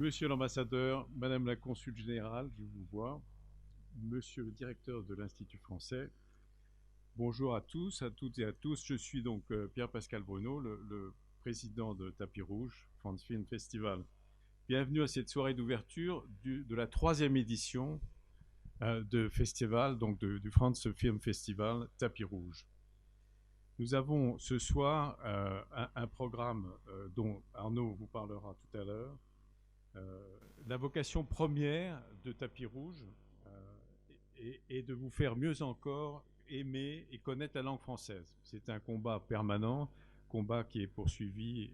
Monsieur l'ambassadeur, Madame la consul générale, je vous vois, Monsieur le directeur de l'Institut français, bonjour à tous, à toutes et à tous. Je suis donc Pierre-Pascal Bruno, le président de Tapis Rouge, France Film Festival. Bienvenue à cette soirée d'ouverture de la 3e édition de festival, donc du France Film Festival Tapis Rouge. Nous avons ce soir un programme dont Arnaud vous parlera tout à l'heure. La vocation première de Tapis Rouge est de vous faire mieux encore aimer et connaître la langue française. C'est un combat permanent, combat qui est poursuivi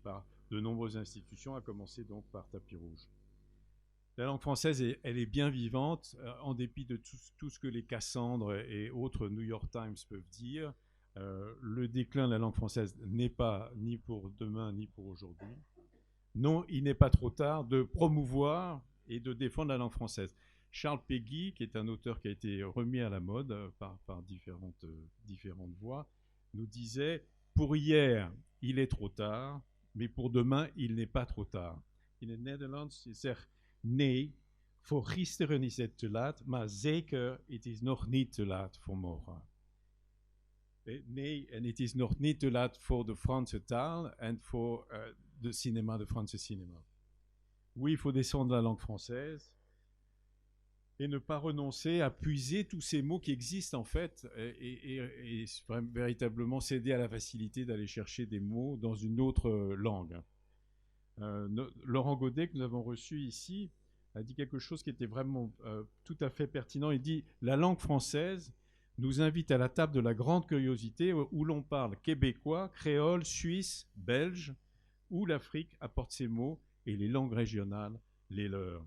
par de nombreuses institutions, à commencer donc par Tapis Rouge. La langue française, elle est bien vivante, en dépit de tout ce que les Cassandres et autres New York Times peuvent dire. Le déclin de la langue française n'est pas ni pour demain ni pour aujourd'hui. Non, il n'est pas trop tard de promouvoir et de défendre la langue française. Charles Péguy, qui est un auteur qui a été remis à la mode par différentes voix, nous disait « Pour hier, il est trop tard, mais pour demain, il n'est pas trop tard. » In het Nederlands zegt nee, voor gisteren is het te laat, maar zeker, het is nog niet te laat voor morgen. Nee, en het is nog niet te laat voor de Franse taal en voor de cinéma, de Franse cinéma. Oui, il faut descendre la langue française et ne pas renoncer à puiser tous ces mots qui existent en fait et véritablement céder à la facilité d'aller chercher des mots dans une autre langue. Laurent Godet, que nous avons reçu ici, a dit quelque chose qui était vraiment tout à fait pertinent. Il dit « La langue française nous invite à la table de la grande curiosité où l'on parle québécois, créole, suisse, belge, où l'Afrique apporte ses mots et les langues régionales les leurs. »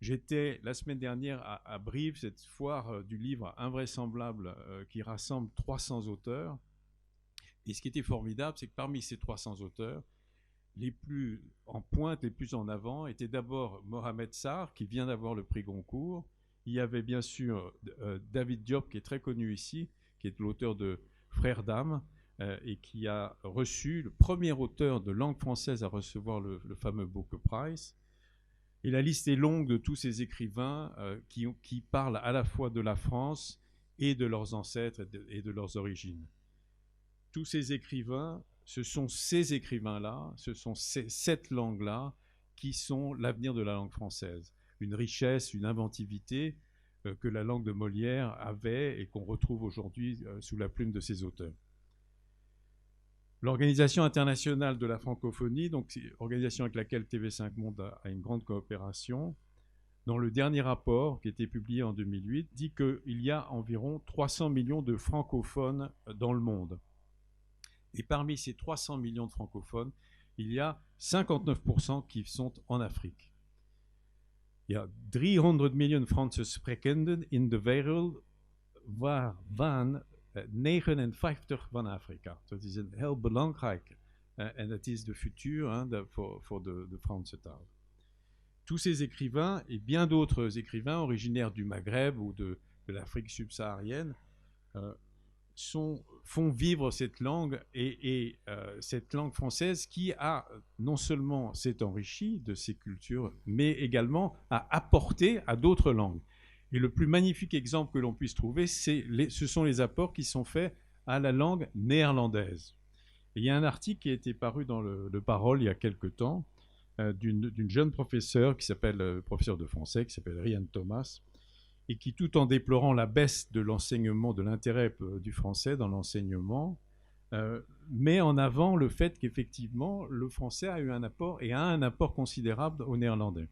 J'étais la semaine dernière à Brive, cette foire du livre invraisemblable qui rassemble 300 auteurs. Et ce qui était formidable, c'est que parmi ces 300 auteurs, les plus en pointe, les plus en avant, étaient d'abord Mohamed Sarr, qui vient d'avoir le prix Goncourt. Il y avait bien sûr David Diop, qui est très connu ici, qui est l'auteur de Frères d'âme, et qui a reçu le premier auteur de langue française à recevoir le fameux Booker Prize. Et la liste est longue de tous ces écrivains qui parlent à la fois de la France et de leurs ancêtres et de leurs origines. Tous ces écrivains, ce sont ces écrivains-là, ce sont cette langue-là qui sont l'avenir de la langue française. Une richesse, une inventivité que la langue de Molière avait et qu'on retrouve aujourd'hui sous la plume de ses auteurs. L'Organisation internationale de la francophonie, donc organisation avec laquelle TV5 Monde a une grande coopération, dans le dernier rapport qui a été publié en 2008, dit qu'il y a environ 300 millions de francophones dans le monde. Et parmi ces 300 millions de francophones, il y a 59% qui sont en Afrique. Il y a 300 miljoen Franse sprekenden in de wereld, waarvan 59 van Afrika. Dat is een heel belangrijk en dat is de futur voor de Franse taal. Tous ces écrivains et bien d'autres écrivains originaires du Maghreb ou de l'Afrique subsaharienne font vivre cette langue et cette langue française qui a non seulement s'est enrichie de ces cultures, mais également a apporté à d'autres langues. Et le plus magnifique exemple que l'on puisse trouver, ce sont les apports qui sont faits à la langue néerlandaise. Et il y a un article qui a été paru dans le Parole il y a quelque temps d'une jeune professeure qui s'appelle professeure de français, qui s'appelle Rianne Thomas, et qui, tout en déplorant la baisse de l'enseignement, de l'intérêt du français dans l'enseignement, met en avant le fait qu'effectivement, le français a eu un apport et a un apport considérable au néerlandais.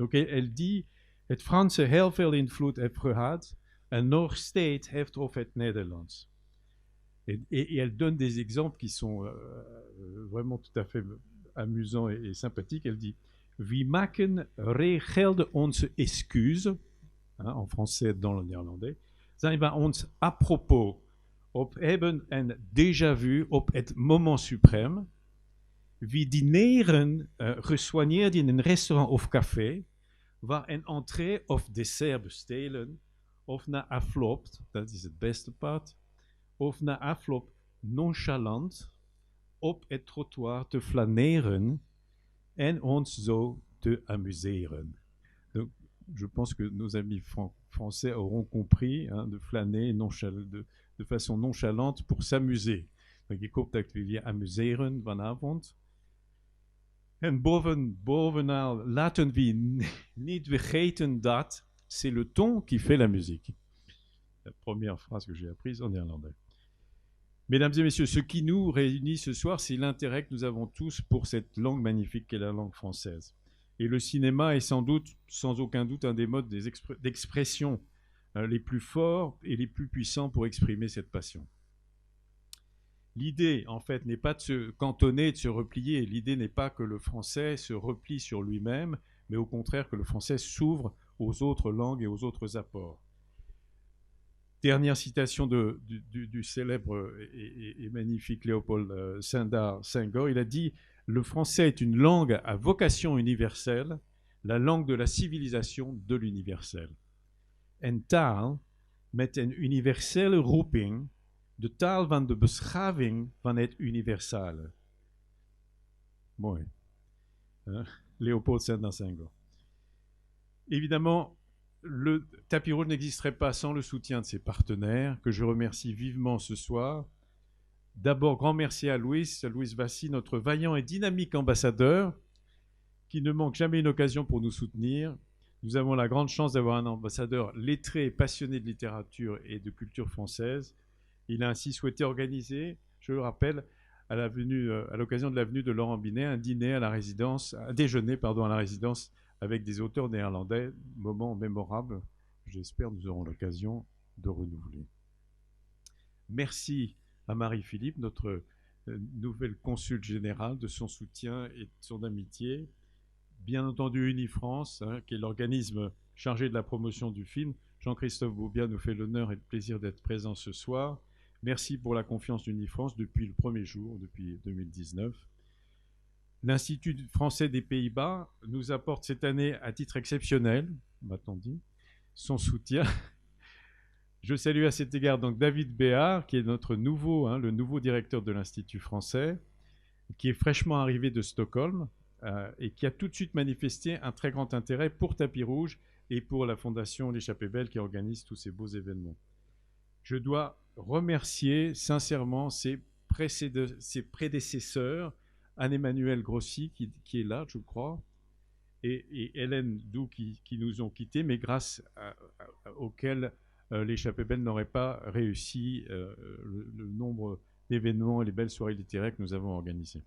Donc elle dit « Het Franse heel veel invloed heeft gehad en nog steeds heeft op het Nederlands ». Et elle donne des exemples qui sont vraiment tout à fait amusants et sympathiques. Elle dit « We maken regelde onze excuses ». En français dans le néerlandais, zijn we ons à propos op hebben en déjà vu op het moment suprême. We dineren gesoigneerd in een restaurant of café, waar een entree of dessert bestelen, of na afloop, dat is het beste part, of na afloop nonchalant op het trottoir te flaneren en ons zo te amuseren. Donc, je pense que nos amis français auront compris, hein, de flâner de façon nonchalante pour s'amuser. Donc, ik hoop dat jullie amuseren vanavond. En bovenal laten we niet vergeten dat c'est le ton qui fait la musique. La première phrase que j'ai apprise en néerlandais. Mesdames et messieurs, ce qui nous réunit ce soir, c'est l'intérêt que nous avons tous pour cette langue magnifique qu'est la langue française. Et le cinéma est sans doute, sans aucun doute, un des modes d'expression les plus forts et les plus puissants pour exprimer cette passion. L'idée, en fait, n'est pas de se cantonner, de se replier. L'idée n'est pas que le français se replie sur lui-même, mais au contraire que le français s'ouvre aux autres langues et aux autres apports. Dernière citation du célèbre et magnifique Léopold Sédar Senghor, il a dit « Le français est une langue à vocation universelle, la langue de la civilisation de l'universel. En taal met een universele roeping, de taal van de beschaving van het universale. » Bon, Léopold Sédar Senghor. Évidemment, le tapis rouge n'existerait pas sans le soutien de ses partenaires, que je remercie vivement ce soir. D'abord, grand merci à Louis Vassy, notre vaillant et dynamique ambassadeur, qui ne manque jamais une occasion pour nous soutenir. Nous avons la grande chance d'avoir un ambassadeur lettré et passionné de littérature et de culture française. Il a ainsi souhaité organiser, je le rappelle, à l'occasion de la venue de Laurent Binet, un déjeuner à la résidence avec des auteurs néerlandais, moment mémorable, j'espère nous aurons l'occasion de renouveler. Merci à Marie-Philippe, notre nouvelle consulte générale, de son soutien et de son amitié. Bien entendu, Unifrance, qui est l'organisme chargé de la promotion du film. Jean-Christophe Beaubien nous fait l'honneur et le plaisir d'être présent ce soir. Merci pour la confiance d'Unifrance depuis le premier jour, depuis 2019. L'Institut français des Pays-Bas nous apporte cette année, à titre exceptionnel, m'a-t-on dit, son soutien. Je salue à cet égard donc David Béard, qui est le nouveau directeur de l'Institut français, qui est fraîchement arrivé de Stockholm et qui a tout de suite manifesté un très grand intérêt pour Tapis Rouge et pour la Fondation L'Échappée Belle qui organise tous ces beaux événements. Je dois remercier sincèrement ses prédécesseurs, Anne-Emmanuelle Grossi, qui est là, je crois, et Hélène Doux, qui nous ont quittés, mais grâce auxquels l'Échappée Belle n'aurait pas réussi le nombre d'événements et les belles soirées littéraires que nous avons organisées.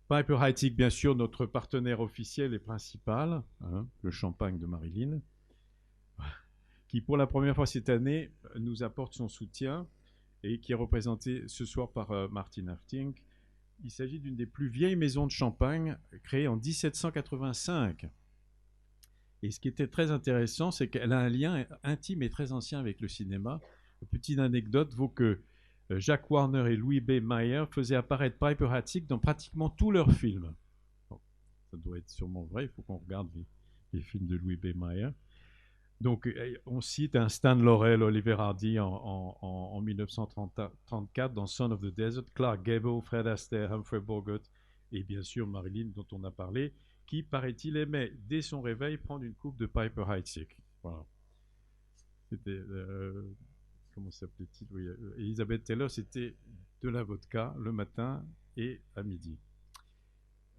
Piper Heidsieck, bien sûr, notre partenaire officiel et principal, le champagne de Marilyn, qui pour la première fois cette année nous apporte son soutien et qui est représenté ce soir par Martin Harting. Il s'agit d'une des plus vieilles maisons de champagne créée en 1785. Et ce qui était très intéressant, c'est qu'elle a un lien intime et très ancien avec le cinéma. Une petite anecdote vaut que Jacques Warner et Louis B. Mayer faisaient apparaître Piper Heidsieck dans pratiquement tous leurs films. Bon, ça doit être sûrement vrai, il faut qu'on regarde les films de Louis B. Mayer. Donc, on cite un Stan Laurel, Oliver Hardy en 1934 dans Son of the Desert, Clark Gable, Fred Astaire, Humphrey Bogart et bien sûr Marilyn dont on a parlé, qui, paraît-il, aimait dès son réveil prendre une coupe de Piper Heidsieck. Voilà. C'était, comment s'appelait-il, oui, Elizabeth Taylor, c'était de la vodka le matin et à midi.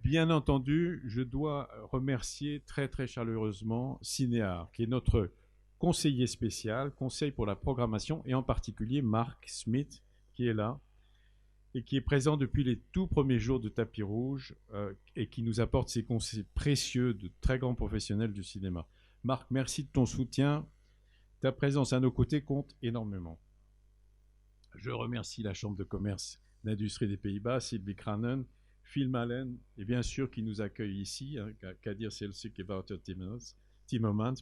Bien entendu, je dois remercier très très chaleureusement Cinéar, qui est notre conseiller spécial, conseil pour la programmation, et en particulier Marc Smith, qui est là, et qui est présent depuis les tout premiers jours de Tapis Rouge, et qui nous apporte ses conseils précieux de très grands professionnels du cinéma. Marc, merci de ton soutien. Ta présence à nos côtés compte énormément. Je remercie la Chambre de commerce d'industrie des Pays-Bas, Sylvie Cranen, Phil Malen, et bien sûr qui nous accueille ici, Kadir Selçuk et Wouter Timmermans,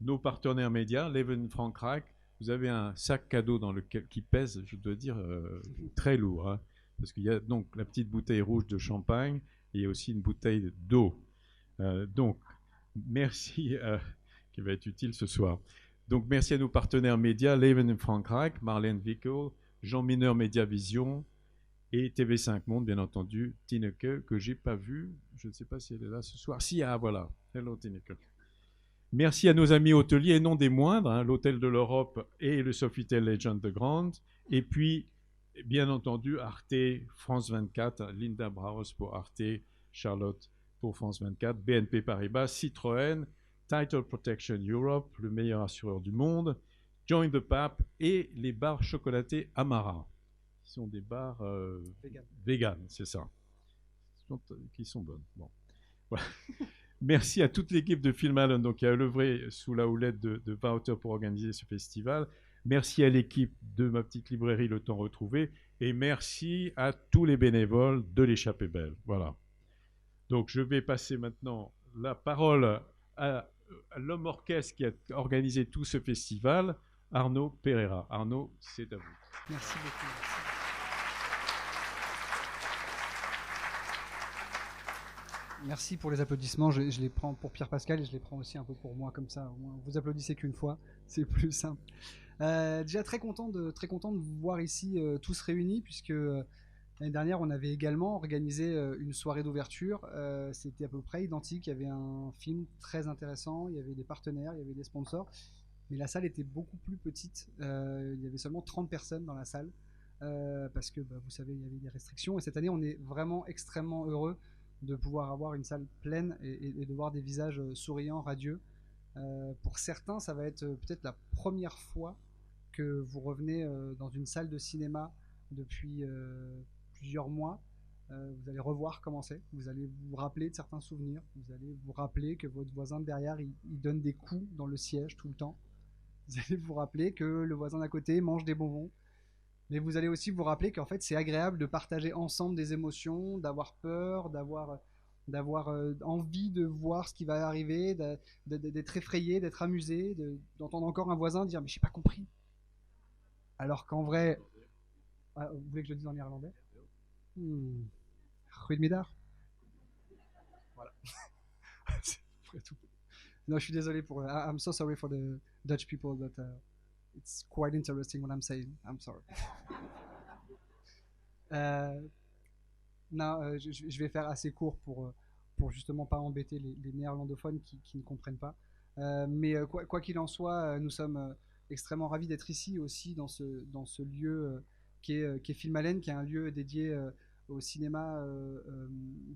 nos partenaires médias, Leven Frankrijk. Vous avez un sac cadeau qui pèse, je dois dire, très lourd, parce qu'il y a donc la petite bouteille rouge de champagne et il y a aussi une bouteille d'eau. Donc, merci, qui va être utile ce soir. Donc, merci à nos partenaires médias, Leven Frankrijk, Marlène Wickel, Jean Mineur Média Vision, Et TV5 Monde, bien entendu, Tineke, que j'ai pas vu. Je ne sais pas si elle est là ce soir. Si, ah voilà. Hello Tineke. Merci à nos amis hôteliers, et non des moindres, hein, l'Hôtel de l'Europe et le Sofitel Legend de Grande. Et puis, bien entendu, Arte, France 24, Linda Brauss pour Arte, Charlotte pour France 24, BNP Paribas, Citroën, Title Protection Europe, le meilleur assureur du monde, Join the Pape et les bars chocolatés Amara, qui sont des bars vegan, c'est ça, qui sont bonnes. Bon. Voilà. Merci à toute l'équipe de Film Island, donc, qui a œuvré sous la houlette de Wouter pour organiser ce festival. Merci à l'équipe de ma petite librairie Le Temps Retrouvé. Et merci à tous les bénévoles de l'Échappée Belle. Voilà. Donc, je vais passer maintenant la parole à l'homme orchestre qui a organisé tout ce festival, Arnaud Pereira. Arnaud, c'est à vous. Merci beaucoup. Merci. Merci pour les applaudissements. Je les prends pour Pierre Pascal et je les prends aussi un peu pour moi, comme ça. Au moins, vous applaudissez qu'une fois, c'est plus simple. Déjà très content de vous voir ici tous réunis, puisque l'année dernière, on avait également organisé une soirée d'ouverture. C'était à peu près identique. Il y avait un film très intéressant, il y avait des partenaires, il y avait des sponsors. Mais la salle était beaucoup plus petite. Il y avait seulement 30 personnes dans la salle. Parce que vous savez, il y avait des restrictions. Et cette année, on est vraiment extrêmement heureux de pouvoir avoir une salle pleine et de voir des visages souriants, radieux. Pour certains, ça va être peut-être la première fois que vous revenez dans une salle de cinéma depuis plusieurs mois. Vous allez revoir comment c'est, vous allez vous rappeler de certains souvenirs, vous allez vous rappeler que votre voisin de derrière, il donne des coups dans le siège tout le temps. Vous allez vous rappeler que le voisin d'à côté mange des bonbons. Mais vous allez aussi vous rappeler qu'en fait, c'est agréable de partager ensemble des émotions, d'avoir peur, d'avoir envie de voir ce qui va arriver, d'être effrayé, d'être amusé, d'entendre encore un voisin dire « mais j'ai pas compris ». Alors qu'en vrai... Ah, vous voulez que je le dise en néerlandais? Goedemiddag. Voilà. C'est tout. Non, je suis désolé pour... I'm so sorry for the Dutch people, but it's quite interesting what I'm saying. I'm sorry. Non, je vais faire assez court pour justement pas embêter les néerlandophones qui ne comprennent pas. Mais quoi qu'il en soit, nous sommes extrêmement ravis d'être ici aussi dans ce lieu qui est Film Island, qui est un lieu dédié au cinéma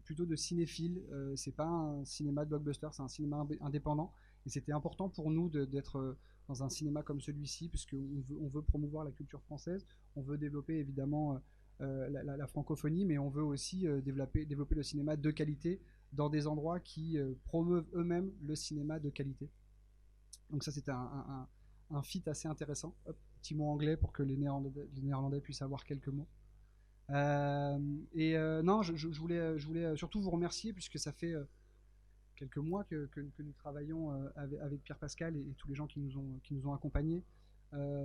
plutôt de cinéphiles. C'est pas un cinéma de blockbuster, c'est un cinéma indépendant. Et c'était important pour nous d'être dans un cinéma comme celui-ci, puisqu'on veut promouvoir la culture française, on veut développer évidemment la francophonie, mais on veut aussi développer le cinéma de qualité dans des endroits qui promeuvent eux-mêmes le cinéma de qualité. Donc ça, c'était un fit assez intéressant. Hop, petit mot anglais pour que les Néerlandais puissent avoir quelques mots. Non, je voulais surtout vous remercier, puisque ça fait quelques mois que nous travaillons avec Pierre Pascal et tous les gens qui nous ont accompagnés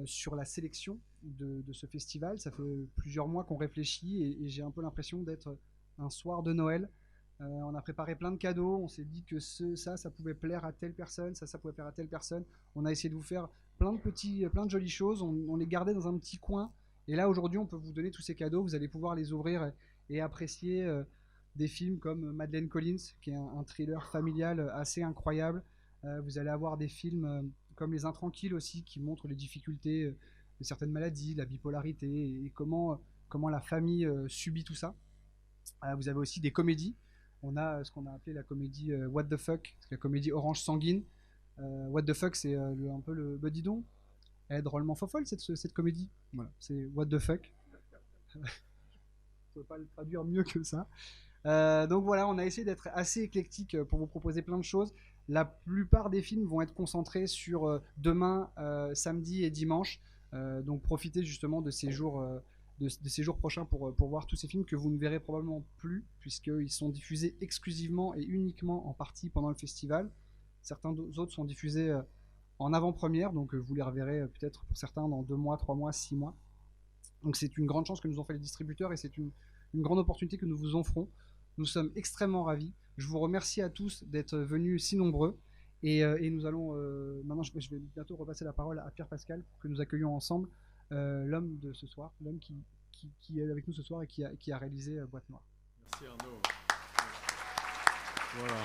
sur la sélection de ce festival. Ça fait plusieurs mois qu'on réfléchit et j'ai un peu l'impression d'être un soir de Noël. On a préparé plein de cadeaux, on s'est dit que ça pouvait plaire à telle personne, ça pouvait plaire à telle personne. On a essayé de vous faire plein de jolies choses, on les gardait dans un petit coin. Et là, aujourd'hui, on peut vous donner tous ces cadeaux, vous allez pouvoir les ouvrir et apprécier des films comme Madeleine Collins, qui est un thriller familial assez incroyable. Vous allez avoir des films comme Les Intranquilles aussi, qui montrent les difficultés de certaines maladies, la bipolarité et comment la famille subit tout ça. Vous avez aussi des comédies. On a ce qu'on a appelé la comédie What the Fuck, la comédie Orange Sanguine. What the Fuck, c'est un peu le bah dis donc, elle est drôlement fofolle cette comédie. Voilà, c'est What the Fuck. Je ne peux pas le traduire mieux que ça. Donc voilà, on a essayé d'être assez éclectique pour vous proposer plein de choses. La plupart des films vont être concentrés sur demain, samedi et dimanche. Donc profitez justement de ces jours, de ces jours prochains pour voir tous ces films que vous ne verrez probablement plus, puisqu'ils sont diffusés exclusivement et uniquement en partie pendant le festival. Certains autres sont diffusés en avant-première, donc vous les reverrez peut-être pour certains dans 2 mois, 3 mois, 6 mois. Donc c'est une grande chance que nous ont fait les distributeurs et c'est une grande opportunité que nous vous offrons. Nous sommes extrêmement ravis. Je vous remercie à tous d'être venus si nombreux. Et nous allons, maintenant je vais bientôt repasser la parole à Pierre Pascal pour que nous accueillions ensemble l'homme de ce soir, l'homme qui qui est avec nous ce soir et qui a réalisé Boîte Noire. Merci Arnaud. Voilà.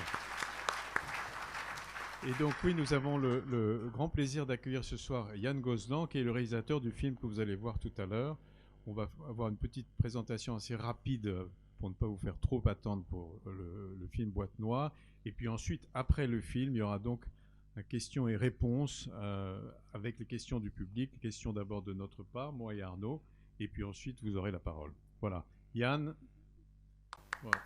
Et donc oui, nous avons le grand plaisir d'accueillir ce soir Yann Gozlan, qui est le réalisateur du film que vous allez voir tout à l'heure. On va avoir une petite présentation assez rapide pour ne pas vous faire trop attendre pour le film Boîte Noire. Et puis ensuite, après le film, il y aura donc questions et réponses avec les questions du public, les questions d'abord de notre part, moi et Arnaud, et puis ensuite vous aurez la parole. Voilà. Yann. Voilà.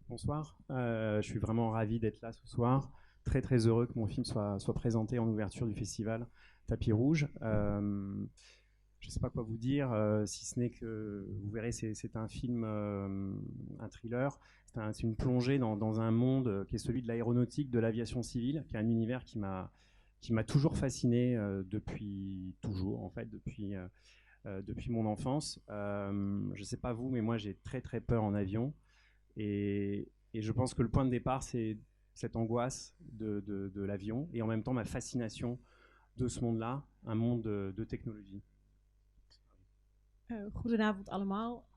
Bonsoir, je suis vraiment ravi d'être là ce soir. Très très heureux que mon film soit présenté en ouverture du festival Tapis Rouge. Je ne sais pas quoi vous dire, si ce n'est que vous verrez, c'est un film, un thriller. C'est une plongée dans un monde qui est celui de l'aéronautique, de l'aviation civile, qui est un univers qui m'a toujours fasciné depuis toujours, en fait, depuis mon enfance. Je ne sais pas vous, mais moi j'ai très très peur en avion. Et je pense que le point de départ, c'est cette angoisse de l'avion et en même temps ma fascination de ce monde-là, un monde de technologie. Goedenavond allemaal.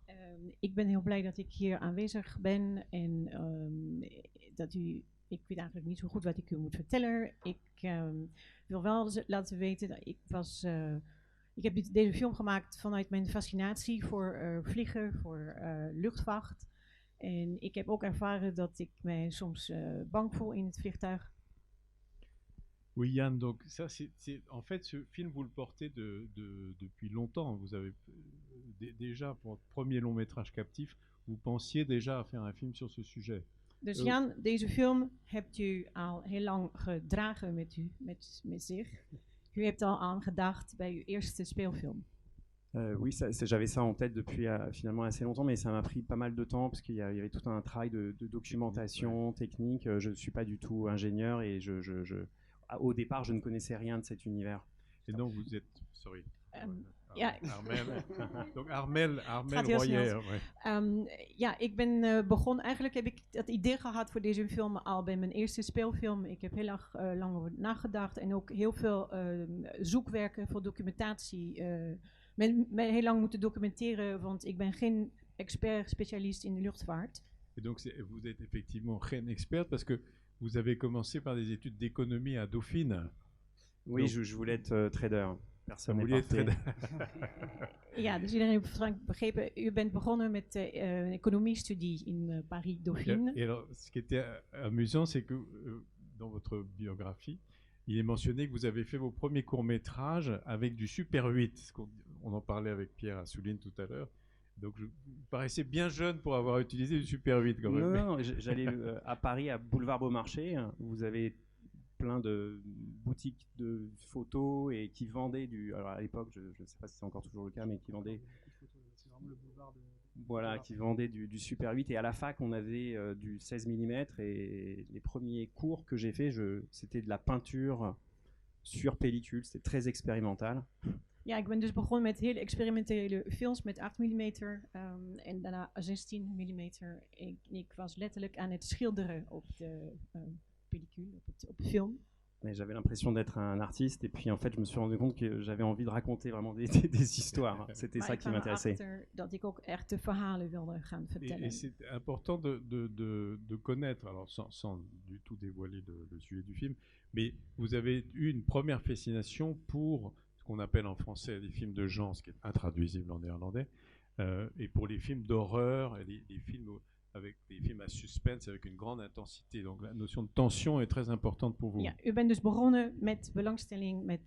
Ik ben heel blij dat ik hier aanwezig ben en ik weet eigenlijk niet zo goed wat ik u moet vertellen. Ik wil wel laten weten dat ik heb deze film gemaakt vanuit mijn fascinatie voor vliegen, voor luchtvacht. En ik heb ook ervaren dat ik mij soms bang voel in het vliegtuig. Oui, Yann, donc ça, en fait, ce film, vous le portez depuis longtemps. Vous avez déjà, pour votre premier long métrage captif, vous pensiez déjà à faire un film sur ce sujet. Dus Jan, deze film hebt u al heel lang gedragen met zich. U hebt al aan gedacht bij uw eerste speelfilm. Oui, j'avais ça en tête depuis finalement assez longtemps, mais ça m'a pris pas mal de temps parce qu'il y avait tout un travail de documentation technique. Je ne suis pas du tout ingénieur et au départ, je ne connaissais rien de cet univers. Et donc vous êtes, sorry. Ja. Armel. Donc Armel Royer. Ja, ik ben begonnen. Eigenlijk heb ik dat idee gehad voor deze film al bij mijn eerste speelfilm. Ik heb heel erg lang over nagedacht en ook heel veel zoekwerken voor documentatie. Heel lang moeten documenteren, want ik ben geen expert-specialist in de luchtvaart. Et donc vous êtes effectivement geen expert parce que vous avez commencé par des études d'économie à Dauphine. Oui, donc, je voulais être trader. Personne n'est parfait. Ja, dus iedereen heeft waarschijnlijk begrepen. U bent begonnen met een economiestudie in Paris-Dauphine. Et alors, ce qui était amusant, c'est que dans votre biographie, il est mentionné que vous avez fait vos premiers courts-métrages avec du Super 8. On en parlait avec Pierre Assouline tout à l'heure. Donc, vous paraissez bien jeune pour avoir utilisé du Super 8 quand même. Non, j'allais à Paris, à Boulevard Beaumarchais. Vous avez plein de boutiques de photos et qui vendaient alors à l'époque, je ne sais pas si c'est encore toujours le cas, mais qui vendaient... C'est vraiment le boulevard de... Voilà, qui vendaient du Super 8. Et à la fac, on avait du 16 mm. Et les premiers cours que j'ai faits, c'était de la peinture sur pellicule. C'était très expérimental. Ja, ik ben dus begonnen met hele experimentele films met 8 mm en daarna 16 mm. Ik was letterlijk aan het schilderen op de pellicule, op de film. Mais j'avais l'impression d'être un artiste et puis en fait je me suis rendu compte que j'avais envie de raconter vraiment des histoires. C'était ça qui m'intéressait. Dat ik ook echt de verhalen wilde gaan vertellen. Et c'est important de connaître, alors sans du tout dévoiler le sujet du film, mais vous avez eu une première fascination pour ce qu'on appelle en français les films de genre, ce qui est intraduisible en néerlandais, et pour les films d'horreur, et les films avec des films à suspense avec une grande intensité. Donc la notion de tension est très importante pour vous. Ja, u bent dus begonnen met belangstelling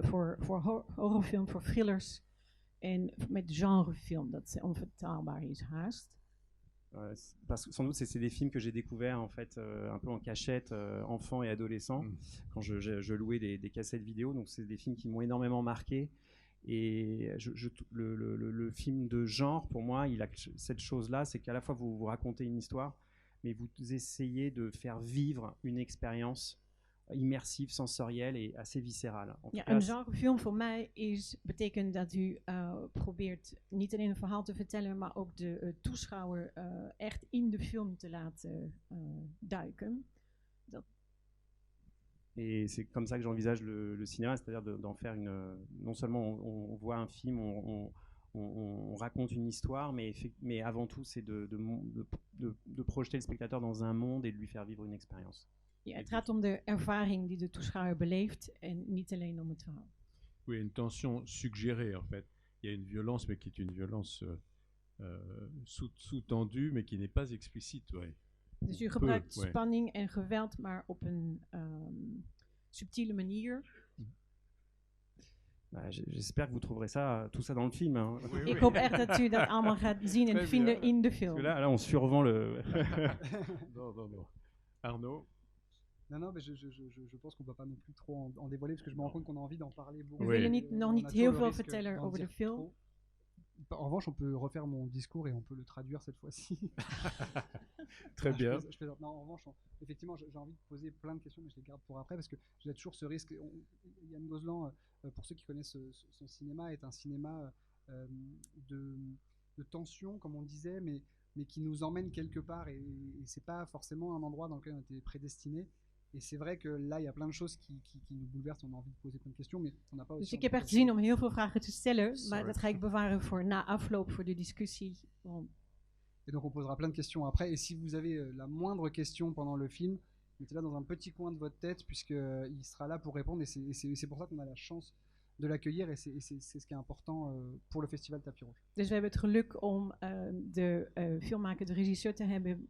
voor horrorfilm, voor thrillers en met genrefilm, dat onvertaalbaar is haast. Parce que sans doute c'est des films que j'ai découverts en fait un peu en cachette, enfant et adolescent, quand je louais des cassettes vidéo. Donc c'est des films qui m'ont énormément marqué. Et le film de genre, pour moi, il a cette chose-là, c'est qu'à la fois vous racontez une histoire, mais vous essayez de faire vivre une expérience immersief, sensoriel et assez viscéral. En tout Ja, cas, een genrefilm voor mij betekent dat u probeert niet alleen een verhaal te vertellen, maar ook de toeschouwer echt in de film te laten duiken. Et c'est comme ça que j'envisage le cinéma, c'est-à-dire d'en faire non seulement on voit un film, on raconte une histoire, mais avant tout c'est de projeter le spectateur dans un monde et de lui faire vivre une expérience. Ja, het gaat om de ervaring die de toeschouwer beleeft en niet alleen om het verhaal. Oui, une tension suggérée en fait. Il y a une violence, mais qui est une violence sous-tendue, mais qui n'est pas explicite. Ouais. Dus u gebruikt spanning en geweld, maar op een subtiele manier. J'espère que vous trouverez tout ça dans le film. Hein. Oui, Ik hoop echt dat u dat allemaal gaat zien en vinden in de film. Là, on survend le. Non. Arnaud? Non, mais je pense qu'on ne va pas non plus trop en dévoiler, parce que je me rends compte qu'on a envie d'en parler beaucoup. We willen nog niet heel veel vertellen over de film. Trop. En revanche, on peut refaire mon discours et on peut le traduire cette fois-ci. Très bien. Je plaisante. Non, en revanche, effectivement, j'ai envie de poser plein de questions, mais je les garde pour après, parce que j'ai toujours ce risque. Yann Gozlan, pour ceux qui connaissent son cinéma, est un cinéma de tension, comme on disait, mais qui nous emmène quelque part, et c'est pas forcément un endroit dans lequel on était prédestiné. Et c'est vrai que là, il y a plein de choses qui nous bouleversent. On a envie de poser plein de questions, mais on n'a pas aussi. Dus ik heb echt zin om heel veel vragen te stellen, maar dat ga ik bewaren voor na afloop, voor de discussie. Et donc on posera plein de questions après. Et si vous avez la moindre question pendant le film, mettez-la dans un petit coin de votre tête, puisqu'il sera là pour répondre. Et c'est pour ça qu'on a la chance de l'accueillir, et c'est ce qui est important pour le festival Tapis Rouge. Dus we hebben het geluk om de filmmaker, de regisseur te hebben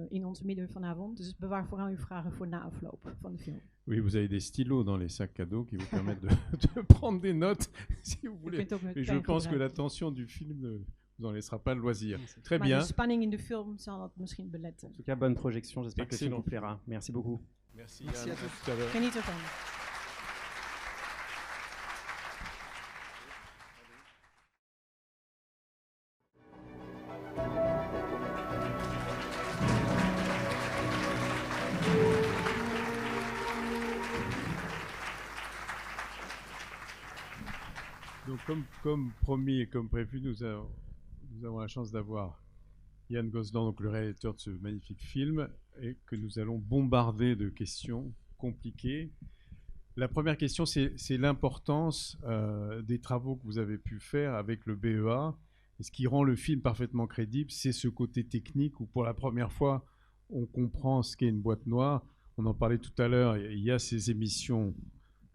in ons midden vanavond. Dus bewaar vooral uw vragen voor na afloop van de film. Oui, vous avez des stylos dans les sacs cadeaux qui vous permettent de prendre des notes si vous voulez. Mais je pense que la tension du film ne vous en laissera pas le loisir. Très bien. Maar de spanning in de film zal dat misschien beletten. En tout cas, bonne projection. J'espère que le film vous plaira. Merci beaucoup. Merci Merci Yann. à tous. Tout à l'heure. Geniet ervan. Donc comme promis et comme prévu, nous avons la chance d'avoir Yann Gozlan, donc le réalisateur de ce magnifique film, et que nous allons bombarder de questions compliquées. La première question, c'est l'importance des travaux que vous avez pu faire avec le BEA. Et ce qui rend le film parfaitement crédible, c'est ce côté technique où pour la première fois, on comprend ce qu'est une boîte noire. On en parlait tout à l'heure, il y a ces émissions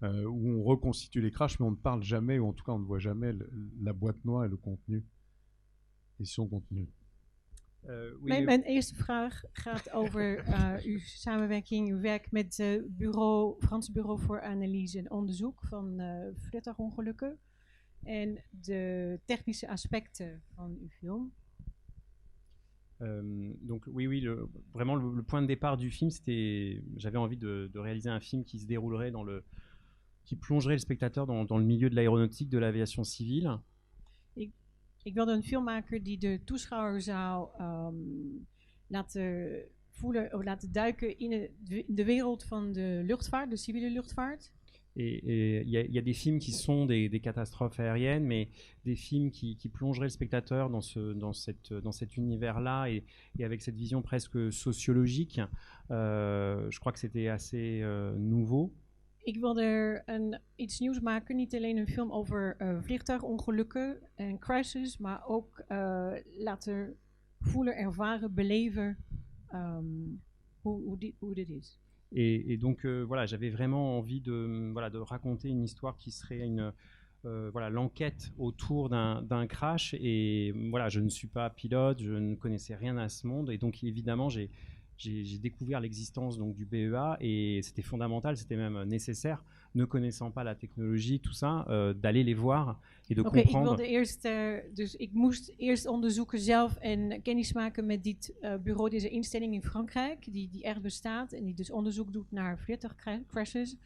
où on reconstitue les crashs, mais on ne parle jamais, ou en tout cas on ne voit jamais la boîte noire et le contenu, et son contenu. Oui, Mijn eerste vraag gaat over uw samenwerking, uw werk met het Frans Bureau voor Analyse en Onderzoek van vliegtuigongelukken en de technische aspecten van uw film. Donc oui, vraiment le point de départ du film, j'avais envie de réaliser un film qui se déroulerait qui plongerait le spectateur dans le milieu de l'aéronautique, de l'aviation civile. Ik wilde een film maken die de toeschouwer zou laten voelen of laten duiken in de wereld van de luchtvaart, de civiele luchtvaart. Et il y a des films qui sont des catastrophes aériennes, mais des films qui plongeraient le spectateur dans cet univers-là et avec cette vision presque sociologique. Je crois que c'était assez nouveau. Ik wilde iets nieuws maken, niet alleen een film over vliegtuigongelukken en crashes, maar ook laten voelen, ervaren, beleven hoe dit is. Et donc voilà, j'avais vraiment envie de raconter une histoire qui serait l'enquête autour d'un crash. Et voilà, je ne suis pas pilote, je ne connaissais rien à ce monde, et donc évidemment j'ai découvert l'existence donc du BEA, et c'était fondamental, c'était même nécessaire, ne connaissant pas la technologie, tout ça, d'aller les voir et de comprendre. Dus ik moest eerst onderzoeken zelf en kennis maken met dit bureau, deze instelling in Frankrijk, die echt bestaat en die dus onderzoek doet naar vliegtuigcrashes.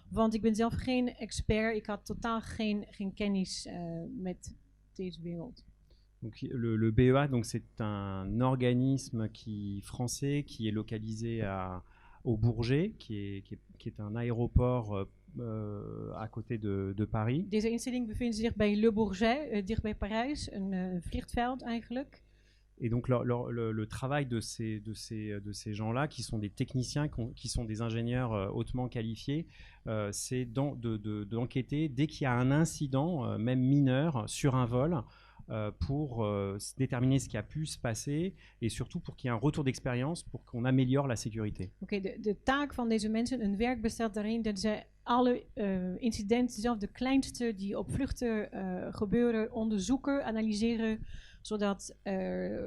Want ik ben zelf geen expert, ik had totaal geen kennis met deze wereld. Donc, le BEA, donc c'est un organisme français qui est localisé au Bourget, qui est un aéroport à côté de Paris. Deze instelling bevindt zich bij Le Bourget, dicht bij Parijs, een vliegveld eigenlijk. Et donc le travail de ces gens-là, qui sont des techniciens, qui sont des ingénieurs hautement qualifiés, c'est d'enquêter dès qu'il y a un incident, même mineur, sur un vol, pour déterminer ce qui a pu se passer et surtout pour qu'il y ait un retour d'expérience, pour qu'on améliore la sécurité. Oké, de taak van deze mensen, hun werk bestaat daarin dat zij alle incidenten, zelfs de kleinste die op vluchten gebeuren, onderzoeken, analyseren, zodat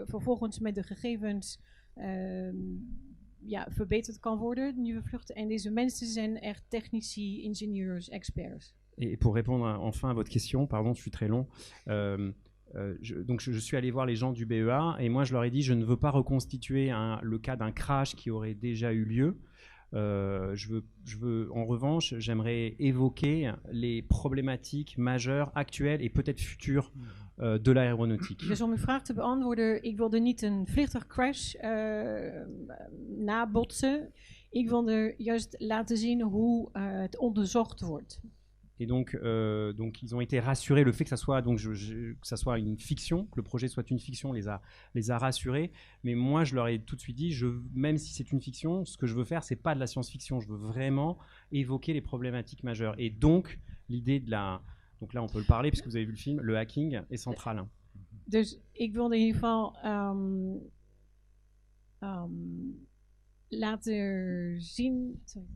vervolgens met de gegevens verbeterd kan worden, nieuwe vluchten. En deze mensen zijn echt technici, ingenieurs, experts. Et pour répondre enfin à votre question, pardon, je suis très long. Donc je suis allé voir les gens du BEA et moi je leur ai dit je ne veux pas reconstituer le cas d'un crash qui aurait déjà eu lieu. En revanche, j'aimerais évoquer les problématiques majeures, actuelles et peut-être futures de l'aéronautique. Dus om uw vraag te beantwoorden, ik wilde niet een vliegtuigcrash nabotsen. Ik wilde juist laten zien hoe het onderzocht wordt. Et donc ils ont été rassurés, le fait que ça soit, que ça soit une fiction, que le projet soit une fiction, les a rassurés. Mais moi, je leur ai tout de suite dit, même si c'est une fiction, ce que je veux faire, c'est pas de la science-fiction. Je veux vraiment évoquer les problématiques majeures. Et donc, l'idée donc là, on peut le parler, puisque vous avez vu le film, le hacking est central. Dus ik wilde in ieder geval laten zien... Sorry.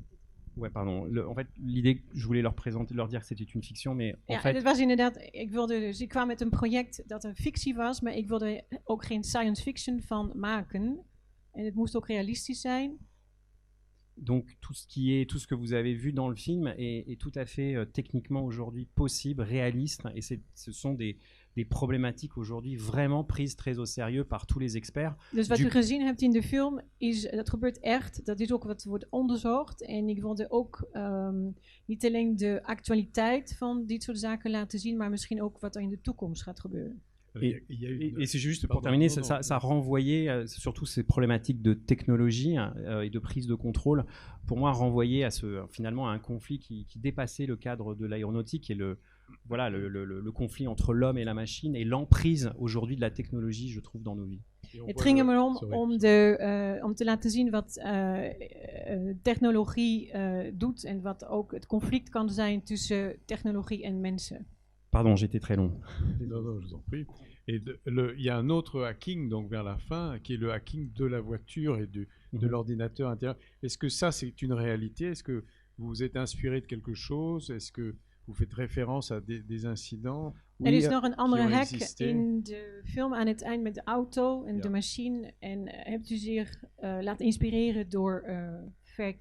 Ouais, pardon. En fait, l'idée, je voulais leur présenter, leur dire que c'était une fiction, mais en fait... Het was inderdaad, ik kwam met een project dat een fictie was, maar ik wilde ook geen science fiction van maken. En het moest ook realistisch zijn. Donc tout ce que vous avez vu dans le film est tout à fait techniquement aujourd'hui possible, réaliste, et ce sont des problématiques aujourd'hui vraiment prises très au sérieux par tous les experts. Dus wat u gezien hebt in de film, dat gebeurt echt. Dat is ook wat wordt onderzocht. En ik wilde ook niet alleen de actualiteit van dit soort zaken laten zien, maar misschien ook wat er in de toekomst gaat gebeuren. Et c'est juste pour terminer, ça renvoyait, surtout ces problématiques de technologie et de prise de contrôle, pour moi renvoyait finalement à un conflit qui dépassait le cadre de l'aéronautique et le conflit entre l'homme et la machine et l'emprise aujourd'hui de la technologie, je trouve, dans nos vies. Het ging er om te laten zien wat technologie doet en wat ook het conflict kan zijn tussen technologie en mensen. Pardon, j'étais très long. Non, je vous en prie. Et il y a un autre hacking donc vers la fin, qui est le hacking de la voiture et de l'ordinateur intérieur. Est-ce que ça, c'est une réalité? Est-ce que vous vous êtes inspiré de quelque chose? Est-ce que vous faites référence à des incidents? Is nog een andere hack in de film aan het eind met de auto en de machine. En hebt u zich laten inspireren door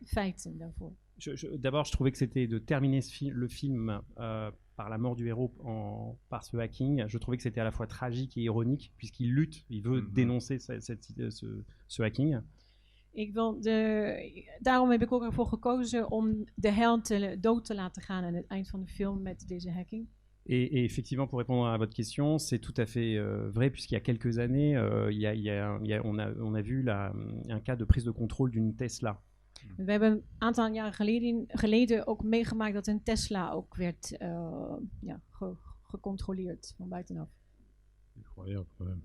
feiten daarvoor? D'abord, je trouvais que c'était de terminer le film par la mort du héros par ce hacking. Je trouvais que c'était à la fois tragique et ironique, puisqu'il lutte, il veut dénoncer ce hacking. Daarom heb ik ook ervoor gekozen om de held dood te laten gaan aan het eind van de film met deze hacking. Et effectivement, pour répondre à votre question, c'est tout à fait vrai, puisqu'il y a quelques années, on a vu un cas de prise de contrôle d'une Tesla. We hebben een aantal jaren geleden ook meegemaakt dat een Tesla ook werd gecontroleerd van buitenaf. Incroyable quand même.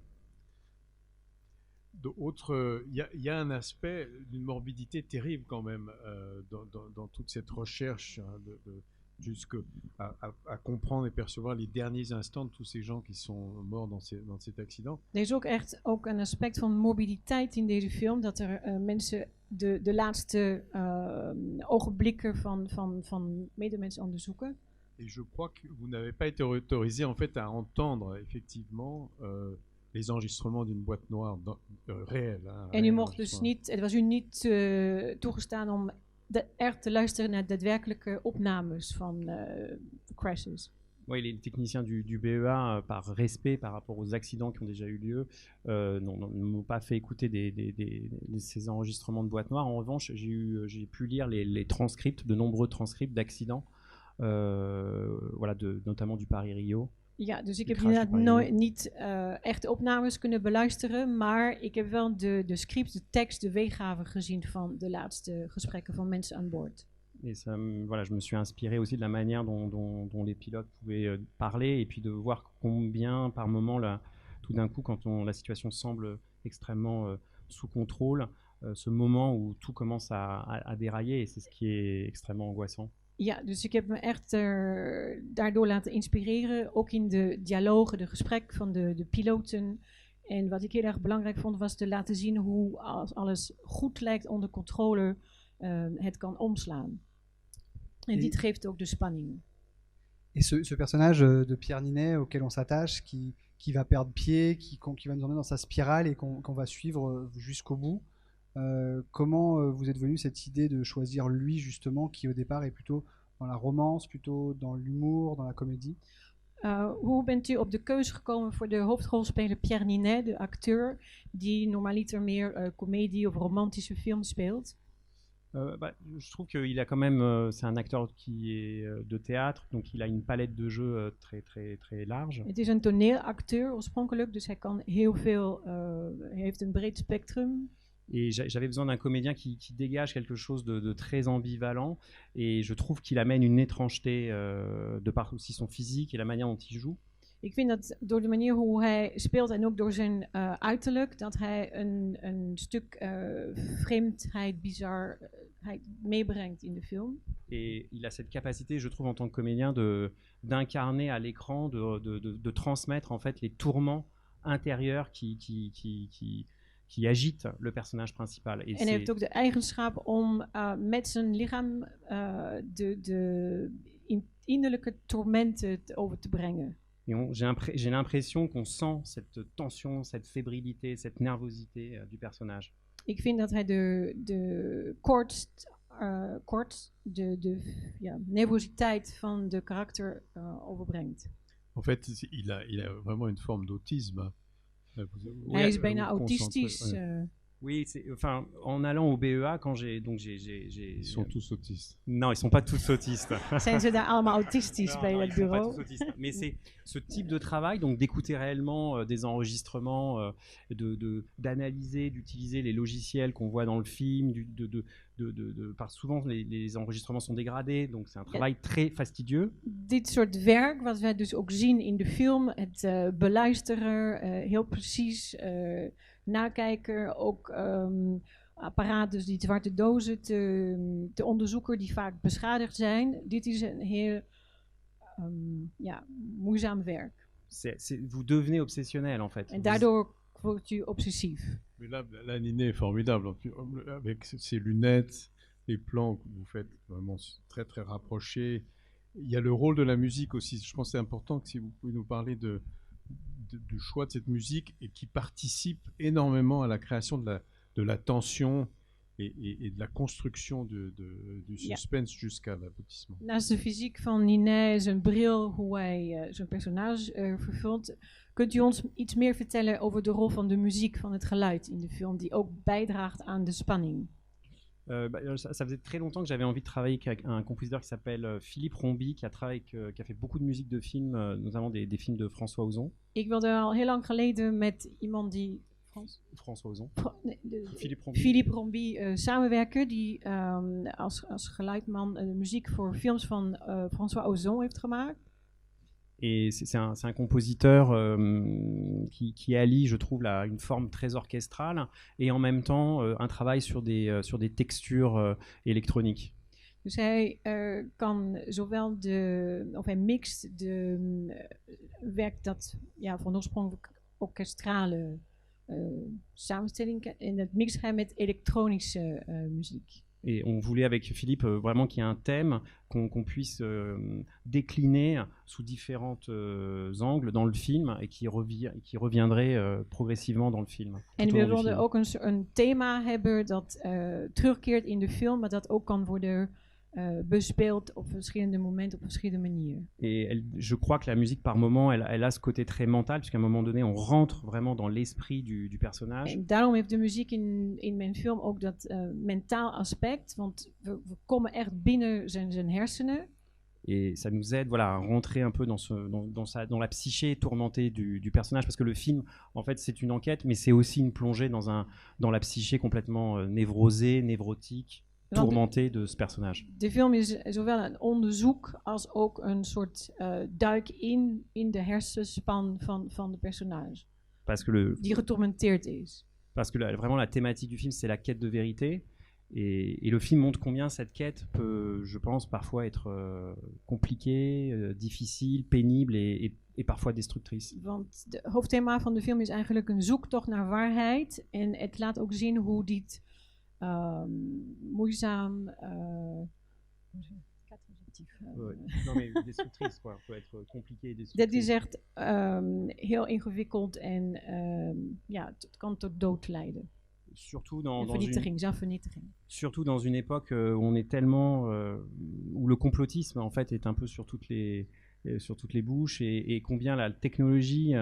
Il y a un aspect d'une morbidité terrible quand même dans toute cette recherche à comprendre et percevoir les derniers instants de tous ces gens qui sont morts dans cet accident. Er is ook echt ook een aspect van morbiditeit in deze film, dat er mensen de laatste ogenblikken van medemensen onderzoeken. Et je crois que vous n'avez pas été autorisé en fait à entendre effectivement les enregistrements d'une boîte noire réelle. En u mocht dus niet, het was u niet toegestaan om te luisteren naar daadwerkelijke opnames van crashes. Oui, les techniciens du BEA, par respect par rapport aux accidents qui ont déjà eu lieu, ne m'ont pas fait écouter ces enregistrements de boîte noire. En revanche, j'ai pu lire les transcripts, de nombreux transcripts d'accidents, notamment du Paris-Rio, Ja, dus ik Die heb crash inderdaad Paris. niet echte opnames kunnen beluisteren, maar ik heb wel de script, de tekst, de weergave gezien van de laatste gesprekken van mensen aan boord. Et ça, voilà, je me suis inspiré aussi de la manière dont les pilotes pouvaient parler et puis de voir combien par moment, tout d'un coup, quand la situation semble extrêmement sous contrôle, ce moment où tout commence à dérailler et c'est ce qui est extrêmement angoissant. Ja, dus ik heb me echt daardoor laten inspireren, ook in de dialogen, de gesprek van de piloten. En wat ik heel erg belangrijk vond, was te laten zien hoe als alles goed lijkt onder controle, het kan omslaan. En dit geeft ook de spanning. Et ce personnage de Pierre Ninet auquel on s'attache, qui va perdre pied, qui va nous emmener dans sa spirale et qu'on va suivre jusqu'au bout. Comment vous êtes venu cette idée de choisir lui justement, qui au départ est plutôt dans la romance, plutôt dans l'humour, dans la comédie? Hoe bent u op de keuze gekomen voor de hoofdrolspeler Pierre Ninet, de acteur, die normaliter meer comedie of romantische films speelt? Je trouve qu'il a quand même, c'est un acteur qui est de théâtre, donc il a une palette de jeux très, très, très large. Het is een toneelacteur oorspronkelijk, dus hij kan heel veel, hij heeft een breed spectrum. Et j'avais besoin d'un comédien qui dégage quelque chose de très ambivalent. Et je trouve qu'il amène une étrangeté de par aussi son physique et la manière dont il joue. Ik vind dat door de manier hoe hij speelt en ook door zijn uiterlijk, dat hij een stuk vreemdheid, bizarheid meebrengt in de film. Et il a cette capacité, je trouve, en tant que comédien, d'incarner à l'écran, de transmettre en fait les tourments intérieurs qui agite le personnage principal. En hij heeft ook de eigenschap om met zijn lichaam de innerlijke tormenten over te brengen. J'ai l'impression qu'on sent cette tension, cette fébrilité, cette nervosité du personnage. Ik vind dat hij de nervositeit van de karakter overbrengt. En fait, il a vraiment une forme d'autisme. Hij is bijna autistisch. Oui, enfin, en allant au BEA, quand ils sont tous autistes. Non, ils sont pas tous autistes. Zijn ze daar allemaal autistisch bij het bureau? Mais c'est ce type de travail, donc d'écouter réellement des enregistrements, d'analyser, d'utiliser les logiciels qu'on voit dans le film, parce que souvent les enregistrements sont dégradés, donc c'est un travail très fastidieux. Dit soort werk, wat wij dus ook zien in de film, het beluisteren, heel precies nakijken, ook apparaten, dus die zwarte dozen te onderzoeken die vaak beschadigd zijn. Dit is een heel moeizaam werk. Vous devenez obsessionnel en fait. En daardoor wordt u obsessief. Mais là, Ninet est formidable. Avec ses lunettes, les plans que vous faites vraiment très très rapprochés. Il y a le rôle de la musique aussi. Je pense que c'est important que si vous pouvez nous parler du choix de cette musique et qui participe énormément à la création de la tension et de la construction du suspense jusqu'à l'aboutissement. Naast de fysiek van Ninet, zijn bril, hoe hij zijn personage vervult, kunt u ons iets meer vertellen over de rol van de muziek, van het geluid in de film, die ook bijdraagt aan de spanning? Ça faisait très longtemps que j'avais envie de travailler avec un compositeur qui s'appelle Philippe Rombi, qui a fait beaucoup de musique de films, notamment des films de François Ozon. Ik wilde al heel lang geleden met iemand die François Ozon. Philippe Rombi samenwerken, die als geluidman de muziek voor films van François Ozon heeft gemaakt. Et c'est un compositeur qui allie, je trouve, une forme très orchestrale et en même temps un travail sur des textures électroniques. Dus hij kan zowel hij mixt werk dat van oorspronkelijk orkestrale samenstelling en dat mixt hij met elektronische muziek. Et on voulait avec Philippe vraiment qu'il y ait un thème qu'on puisse décliner sous différents angles dans le film et qui reviendrait progressivement dans le film. En we wilden ook een thema hebben dat terugkeert in de film, maar dat ook kan worden bespeeld op verschillende momenten, op verschillende manieren. Et je crois que la musique par moment, elle a ce côté très mental, puisqu'à un moment donné, on rentre vraiment dans l'esprit du personnage. En daarom heeft de muziek in mijn film ook dat mentaal aspect, want we komen echt binnen zijn hersenen. Et ça nous aide voilà, à rentrer un peu dans la psyché tourmentée du personnage, parce que le film, en fait, c'est une enquête, mais c'est aussi une plongée dans la psyché complètement névrosée, névrotique, tourmentée de ce personnage. De film is zowel een onderzoek als ook een soort duik in de hersenspan van de personnage. Parce que die getormenteerd is. Parce que vraiment la thématique du film, c'est la quête de vérité. Et le film montre combien cette quête peut, je pense, parfois être compliquée, difficile, pénible et parfois destructrice. Want het hoofdthema van de film is eigenlijk een zoektocht naar waarheid. En het laat ook zien hoe dit moeizaam... Non mais destructrice quoi, peut être compliqué et destructrice. Dat is echt heel ingewikkeld en het kan tot dood leiden. Surtout Surtout dans une époque où on est tellement où le complotisme en fait est un peu sur toutes les bouches et combien la technologie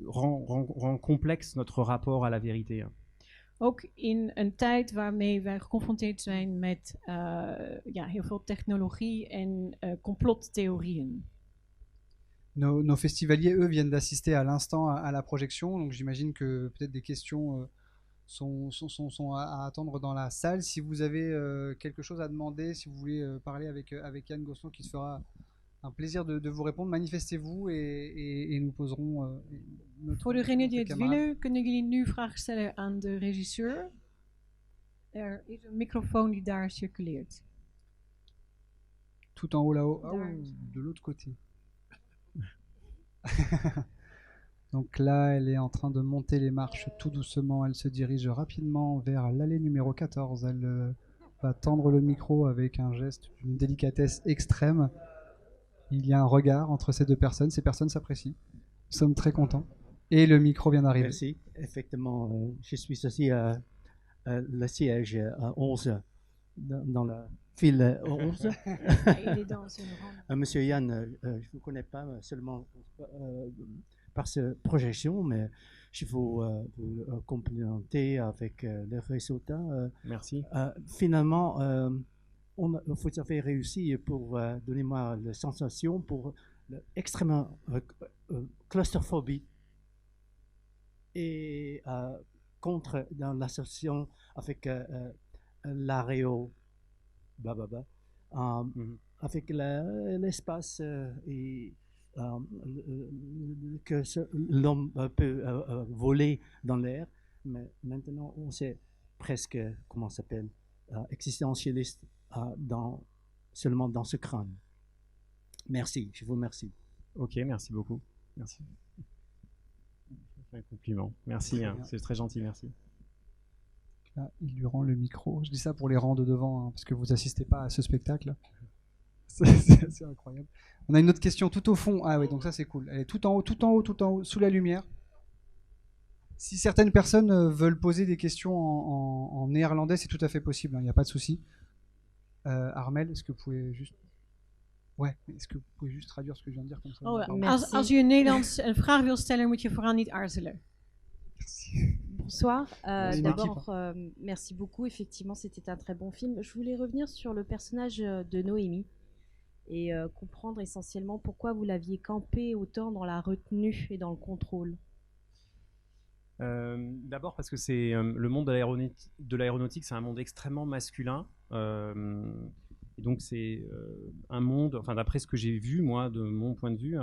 rend complexe notre rapport à la vérité. Ook in een tijd waarmee wij geconfronteerd zijn met heel veel technologie en complottheorieën. Nos festivaliers, eux, viennent d'assister à l'instant à la projection, donc j'imagine que peut-être des questions sont à attendre dans la salle. Si vous avez quelque chose à demander, si vous voulez parler avec Yann Gosselin, qui se fera un plaisir de vous répondre, manifestez-vous et nous poserons Voor degenen die het willen, kunnen jullie nu vragen stellen aan de regisseur. Er is een microfoon die daar circuleert. Tout en haut là-haut, de l'autre côté. Donc là, elle est en train de monter les marches tout doucement. Elle se dirige rapidement vers l'allée numéro 14. Elle va tendre le micro avec un geste d'une délicatesse extrême. Il y a un regard entre ces deux personnes. Ces personnes s'apprécient. Nous sommes très contents. Et le micro vient d'arriver. Merci. Effectivement, je suis aussi à le siège à 11, dans la file 11. Monsieur Yann, je ne vous connais pas seulement par cette projection, mais je vous complimenter avec les résultats. Merci. Finalement, vous avez réussi pour donner-moi la sensation pour l'extrêmement claustrophobie et contre dans l'association avec l'aréo, avec l'espace et que l'homme peut voler dans l'air, mais maintenant on sait presque comment ça s'appelle, existentialiste seulement dans ce crâne. Merci, je vous remercie. Ok, merci beaucoup. Merci. Un compliment. Merci, hein, c'est très gentil, merci. Là, il lui rend le micro. Je dis ça pour les rangs de devant, hein, parce que vous n'assistez pas à ce spectacle. C'est incroyable. On a une autre question tout au fond. Ah oui, donc ça c'est cool. Elle est tout en haut, tout en haut, tout en haut, sous la lumière. Si certaines personnes veulent poser des questions en néerlandais, c'est tout à fait possible, il n'y a pas de souci. Armel, est-ce que vous pouvez juste... Ouais, est-ce que vous pouvez juste traduire ce que je viens de dire comme ça? Als u in Nederlands een vraag wil stellen, moet je vooral niet aarzelen. Bonsoir. D'abord, merci beaucoup. Effectivement, c'était un très bon film. Je voulais revenir sur le personnage de Noémie et comprendre essentiellement pourquoi vous l'aviez campé autant dans la retenue et dans le contrôle. D'abord parce que c'est le monde de l'aéronautique, c'est un monde extrêmement masculin. Et donc c'est un monde, enfin d'après ce que j'ai vu moi, de mon point de vue,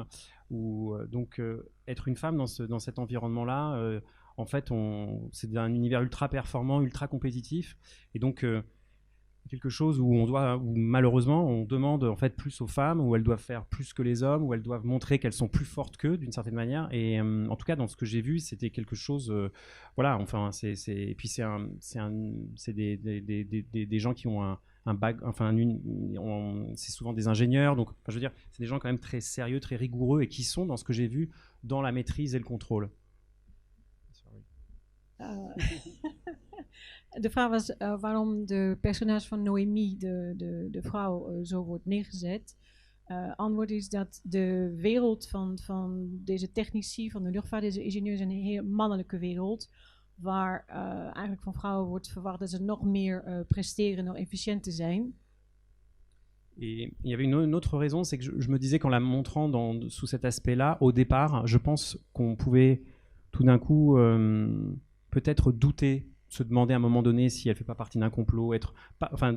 où donc être une femme dans cet environnement-là, en fait, c'est un univers ultra performant, ultra compétitif, et donc quelque chose où malheureusement on demande en fait plus aux femmes, où elles doivent faire plus que les hommes, où elles doivent montrer qu'elles sont plus fortes qu'eux d'une certaine manière. Et en tout cas dans ce que j'ai vu, c'était quelque chose, voilà. Enfin et puis c'est des gens qui ont un bac, enfin c'est souvent des ingénieurs, donc enfin, je veux dire c'est des gens quand même très sérieux, très rigoureux et qui sont dans ce que j'ai vu dans la maîtrise et le contrôle. De vraag was waarom de personage van Noémie, de vrouw, zo wordt neergezet. Antwoord is dat de wereld van deze technici, van de luchtvaart, deze ingenieurs, een heel mannelijke wereld. Waar eigenlijk van vrouwen wordt verwacht dat ze nog meer presteren, nog efficiënter zijn. Et il y avait une autre raison, c'est que je me disais qu'en la montrant sous cet aspect-là, au départ, je pense qu'on pouvait tout d'un coup peut-être douter, se demander à un moment donné si elle ne fait pas partie d'un complot,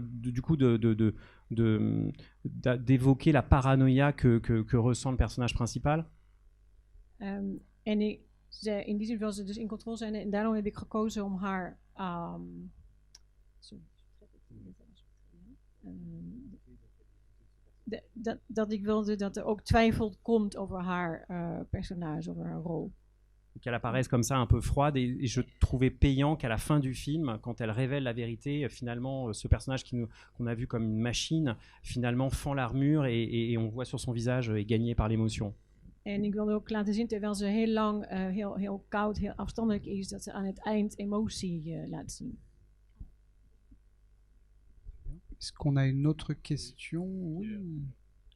du coup d'évoquer la paranoïa que ressent le personnage principal. En in die zin wil ze dus in controle zijn en daarom heb ik gekozen om haar dat ik wilde dat er ook twijfel komt over haar personnage, over haar rol. Qu'elle apparaisse comme ça un peu froide et je trouvais payant qu'à la fin du film, quand elle révèle la vérité, finalement ce personnage qu'on a vu comme une machine, finalement fend l'armure et on voit sur son visage est gagné par l'émotion. En ik wilde ook laten zien, terwijl ze heel lang heel koud, heel afstandelijk is, dat ze aan het eind emotie laat zien. Est-ce qu'on a une autre question? Oui.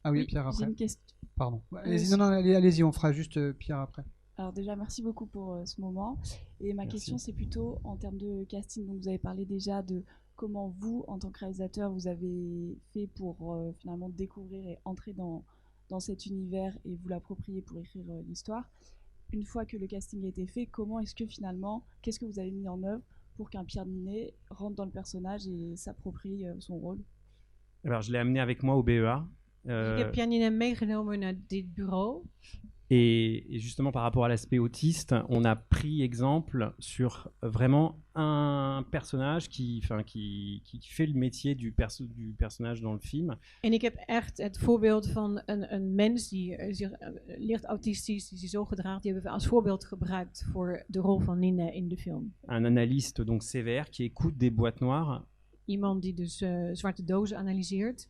Ah oui, Pierre après. J'ai une question. Pardon. Allez-y, non, allez-y, on fera juste Pierre après. Alors déjà, merci beaucoup pour ce moment. Et ma question, c'est plutôt en termes de casting. Donc vous avez parlé déjà de comment vous, en tant que réalisateur, vous avez fait pour finalement découvrir et entrer dans cet univers et vous l'approprier pour écrire l'histoire. Une fois que le casting a été fait, comment est-ce que finalement, qu'est-ce que vous avez mis en œuvre pour qu'un Pierre Ninet rentre dans le personnage et s'approprie son rôle? Alors je l'ai amené avec moi au BEA. Ik heb Pierre Ninet meegenomen naar dit bureau. Et justement par rapport à l'aspect autiste, on a pris exemple sur vraiment un personnage qui fait le métier du personnage dans le film. En ik heb echt het voorbeeld van een mens die zich licht autistisch, die zich zo gedraagt, die hebben we als voorbeeld gebruikt voor de rol van Ninet in de film. Un analyste donc sévère qui écoute des boîtes noires. Iemand die dus zwarte dozen analyseert.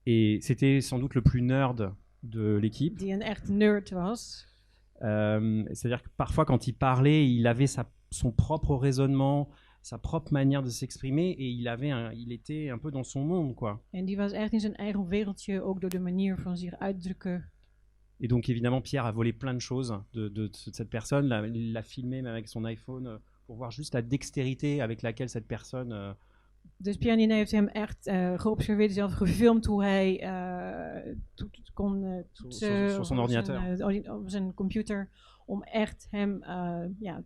Et c'était sans doute le plus nerd de l'équipe. Die een echt nerd was. C'est-à-dire que parfois quand il parlait, il avait son propre raisonnement, sa propre manière de s'exprimer et il était un peu dans son monde, quoi. En die was echt in zijn eigen wereldje, ook door de manier van zich uitdrukken. Et donc évidemment Pierre a volé plein de choses de cette personne, il l'a filmé même avec son iPhone pour voir juste la dextérité avec laquelle cette personne Dus Pierre Ninet heeft hem echt geobserveerd, zelf gefilmd hoe hij kon toetsen sur son ordinateur. Op zijn computer, om echt hem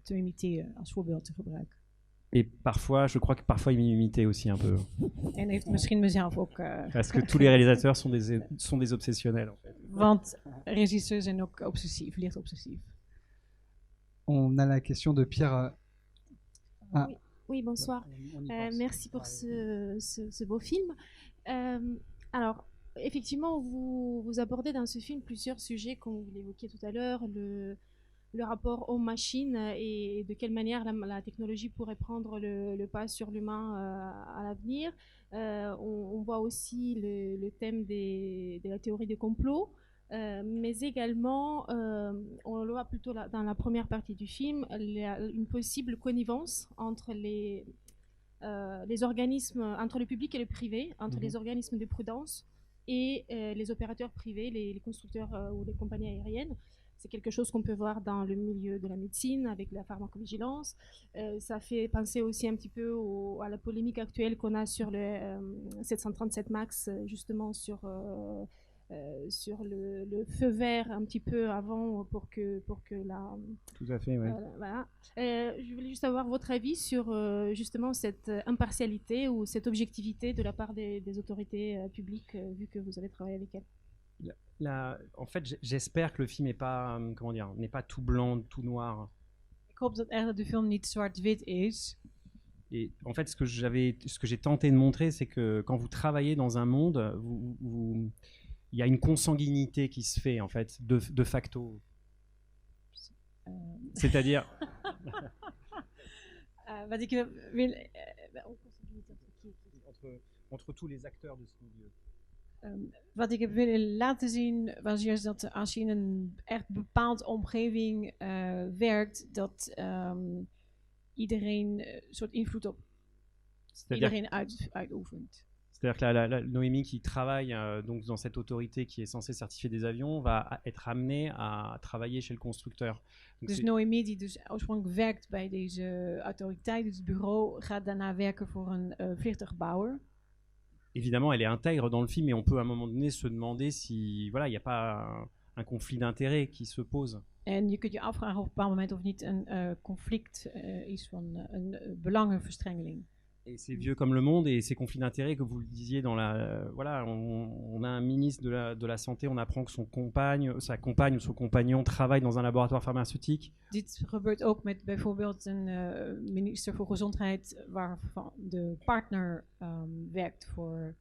te imiteren, als voorbeeld te gebruiken. Et parfois, je crois que parfois il m'imitait aussi un peu. En heeft misschien mezelf ook... Parce que tous les réalisateurs sont des obsessionnels en fait. Want regisseurs zijn ook obsessief, licht obsessief. On a la question de Pierre. Oui, bonsoir. Merci pour ce beau film. Alors, effectivement, vous abordez dans ce film plusieurs sujets, comme vous l'évoquiez tout à l'heure, le rapport homme-machine et de quelle manière la technologie pourrait prendre le pas sur l'humain à l'avenir. On voit aussi le thème de la théorie des complots. Mais également, on le voit plutôt dans la première partie du film, une possible connivence entre les organismes, entre le public et le privé, entre les organismes de prudence et les opérateurs privés, les constructeurs ou les compagnies aériennes. C'est quelque chose qu'on peut voir dans le milieu de la médecine avec la pharmacovigilance. Ça fait penser aussi un petit peu à la polémique actuelle qu'on a sur le 737 MAX, justement sur le feu vert un petit peu avant pour que la... Tout à fait, oui. Voilà. Je voulais juste avoir votre avis sur justement cette impartialité ou cette objectivité de la part des autorités publiques, vu que vous avez travaillé avec elles. En fait, j'espère que le film n'est pas, n'est pas tout blanc, tout noir. Ik hoop dat echt de film niet zwart-wit is. Et en fait, ce que j'ai tenté de montrer, c'est que quand vous travaillez dans un monde, il y a une consanguinité qui se fait en fait de facto. C'est-à-dire entre tous les acteurs de ce milieu. Wat ik heb willen laten zien was juist dat als je in een echt bepaald omgeving werkt, dat iedereen een soort invloed op iedereen uitoefent. C'est-à-dire que Noémie qui travaille donc dans cette autorité qui est censée certifier des avions va être amenée à travailler chez le constructeur. Donc dus Noémie die dus oorspronkelijk werkt bij deze autoriteit, dus het bureau, gaat daarna werken voor een vliegtuigbouwer. évidemment, elle est intègre dans le film, et on peut à un moment donné se demander si, voilà, il n'y a pas un conflit d'intérêts qui se pose. En je kunt je afvragen op een bepaald moment of niet een conflict is van een belangenverstrengeling. Et c'est vieux comme le monde, et ces conflits d'intérêts que vous le disiez dans la, voilà, on a un ministre de la santé, on apprend que sa compagne ou son compagnon travaille dans un laboratoire pharmaceutique. Dit gebeurt ook met bijvoorbeeld een minister voor gezondheid waarvan de partner werkt voor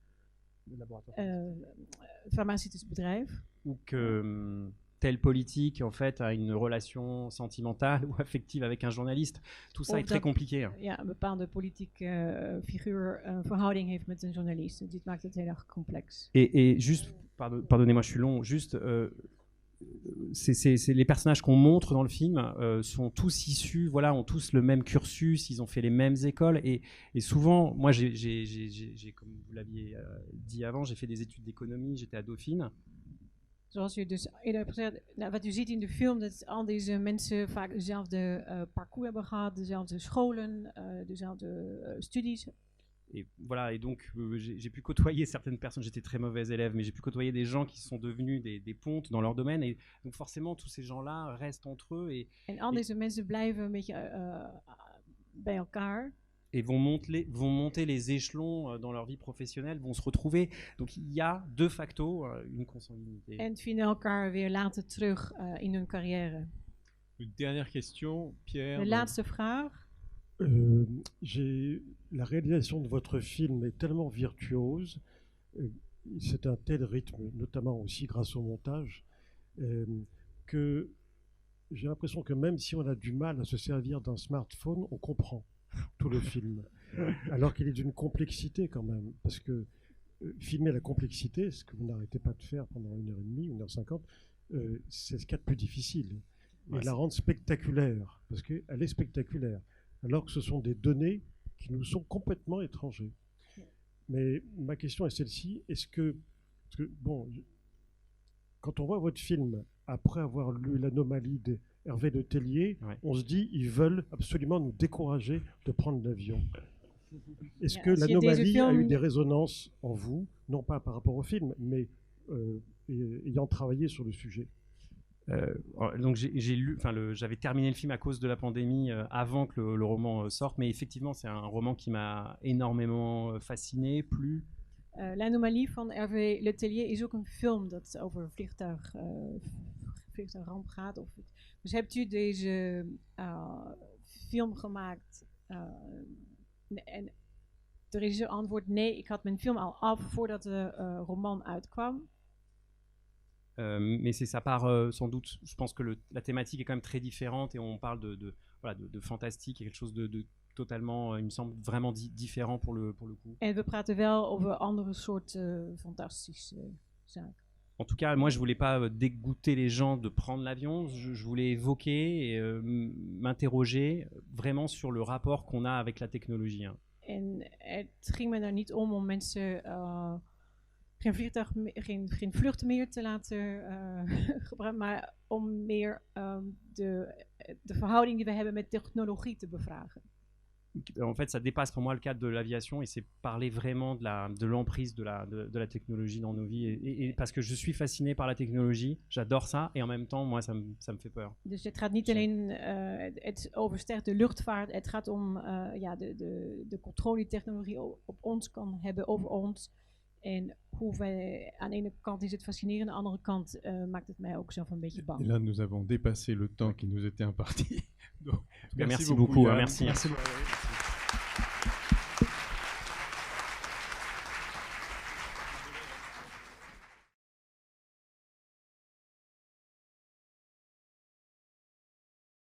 een farmaceutisch bedrijf. Ou que tel politique en fait a une relation sentimentale ou affective avec un journaliste. Tout ça est très compliqué. Ja, een bepaalde politieke figuur een verhouding heeft met een journalist. Dit maakt het heel erg complex. Et juste, pardonnez-moi, je suis long. Juste, les personnages qu'on montre dans le film sont tous issus, voilà, ont tous le même cursus, ils ont fait les mêmes écoles, et souvent, moi, comme vous l'aviez dit avant, j'ai fait des études d'économie, j'étais à Dauphine. Zoals u dus eerder hebt gezegd, wat u ziet in de film, dat al deze mensen vaak dezelfde parcours hebben gehad, dezelfde scholen, dezelfde studies. Et voilà, et donc j'ai pu côtoyer certaines personnes, j'étais très mauvais élève, mais j'ai pu côtoyer des gens qui sont devenus des pontes dans leur domaine, et donc forcément tous ces gens-là restent entre eux. En al deze mensen blijven een beetje bij elkaar. Et vont monter les échelons dans leur vie professionnelle, vont se retrouver. Donc il y a de facto une consanguinité. En vinden elkaar weer later terug in hun carrière. Une dernière question, Pierre. De laatste vraag. La réalisation de votre film est tellement virtuose, c'est un tel rythme, notamment aussi grâce au montage, que j'ai l'impression que même si on a du mal à se servir d'un smartphone, on comprend tout le film, alors qu'il est d'une complexité quand même, parce que filmer la complexité, ce que vous n'arrêtez pas de faire pendant 1h30, 1h50, c'est ce qu'il y a de plus difficile. Et la rendre spectaculaire, parce qu'elle est spectaculaire, alors que ce sont des données qui nous sont complètement étrangers. Mais ma question est celle-ci, parce que bon, quand on voit votre film, après avoir lu L'Anomalie de Hervé Le Tellier, on se dit ils veulent absolument nous décourager de prendre l'avion. Est-ce que L'Anomalie a eu des résonances en vous, non pas par rapport au film, mais ayant travaillé sur le sujet? Donc j'avais terminé le film à cause de la pandémie avant que le roman sorte, mais effectivement c'est un roman qui m'a énormément fasciné, plu. L'Anomalie van Hervé Le Tellier is ook een film dat over vliegtuigramp gaat. Dus hebt u deze film gemaakt en de regisseur antwoordt nee, ik had mijn film al af voordat de roman uitkwam. Mais ça part sans doute, je pense que la thématique est quand même très différente, et on parle de fantastique, et quelque chose de totalement, il me semble, vraiment différent pour le coup. En we praten wel over andere soort fantastische zaken. En tout cas, moi je voulais pas dégoûter les gens de prendre l'avion, je voulais évoquer et m'interroger vraiment sur le rapport qu'on a avec la technologie. Hein. En het ging me daar niet om mensen geen vluchten meer te laten gebruiken, maar om meer de verhouding die we hebben met technologie te bevragen. En fait, ça dépasse pour moi le cadre de l'aviation, et c'est parler vraiment de l'emprise de la technologie dans nos vies. Et parce que je suis fasciné par la technologie, j'adore ça, et en même temps, moi, ça me fait peur. Dus het gaat niet alleen het overstijgt de luchtvaart, het gaat om de controle die technologie op ons kan hebben, over ons. En hoe wij, aan de ene kant is het fascinerend, aan de andere kant maakt het mij ook zelf een beetje bang. Et là, nous avons dépassé le temps qui nous était imparti. Donc, merci beaucoup. Merci. Merci beaucoup.